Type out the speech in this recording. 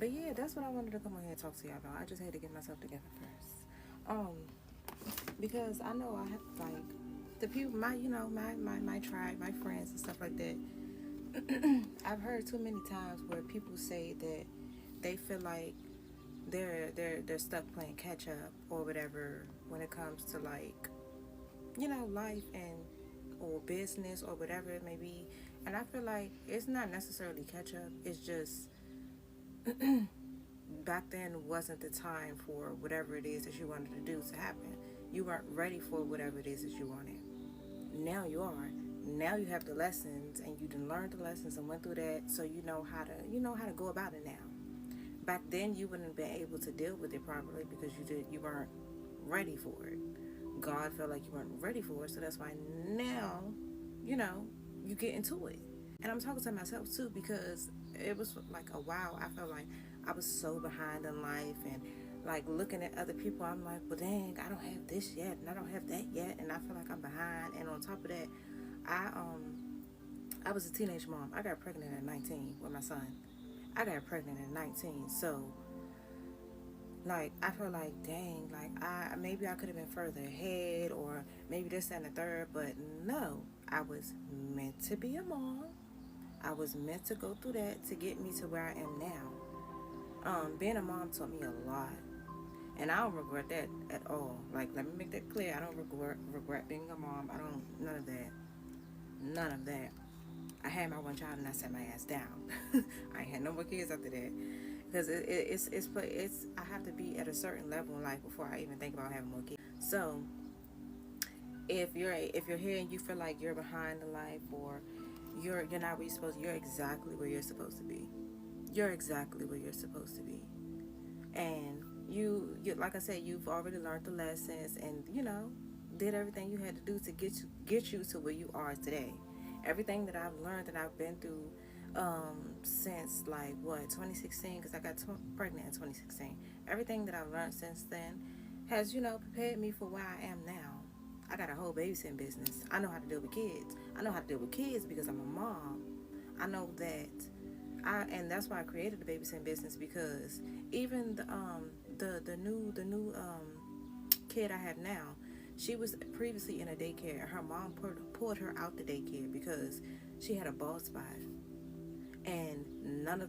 But yeah, that's what I wanted to come on here and talk to y'all about. I just had to get myself together first. Um, because I know I have like the people, my my tribe, my friends and stuff like that. I've heard too many times where people say that they feel like they're stuck playing catch up or whatever when it comes to like life and or business or whatever it may be. And I feel like it's not necessarily catch up. It's just back then wasn't the time for whatever it is that you wanted to do to happen. You weren't ready for whatever it is that you wanted. Now you are. Now you have the lessons and you done learned the lessons and went through that, so you know how to go about it now. Back then you wouldn't have been able to deal with it properly because you weren't ready for it. God felt like you weren't ready for it, so that's why now, you know, you get into it. And I'm talking to myself too because it was like a while I felt like I was so behind in life and like looking at other people, I'm like, well, dang, I don't have this yet and I don't have that yet, and I feel like I'm behind. And on top of that, I I was a teenage mom. I got pregnant at 19 with my son. I got pregnant at 19, so like I feel like dang, like I maybe I could have been further ahead or maybe this and the third, but no, I was meant to be a mom. I was meant to go through that to get me to where I am now. Being a mom taught me a lot, and I don't regret that at all. Like, let me make that clear. I don't regret being a mom. I don't none of that, none of that. I had my one child and I set my ass down. I ain't had no more kids after that because it's I have to be at a certain level in life before I even think about having more kids. So if you're here and you feel like you're behind in life or you're not where you're supposed to, you're exactly where you're supposed to be. You're exactly where you're supposed to be. And you like I said, you've already learned the lessons and did everything you had to do to get you to where you are today. Everything that I've learned and I've been through since like what 2016, because I got pregnant in 2016. Everything that I've learned since then has prepared me for where I am now. I got a whole babysitting business. I know how to deal with kids. I know how to deal with kids because I'm a mom. I know that and that's why I created the babysitting business, because even the new kid I have now, she was previously in a daycare. Her mom pulled her out the daycare because she had a bald spot, and none of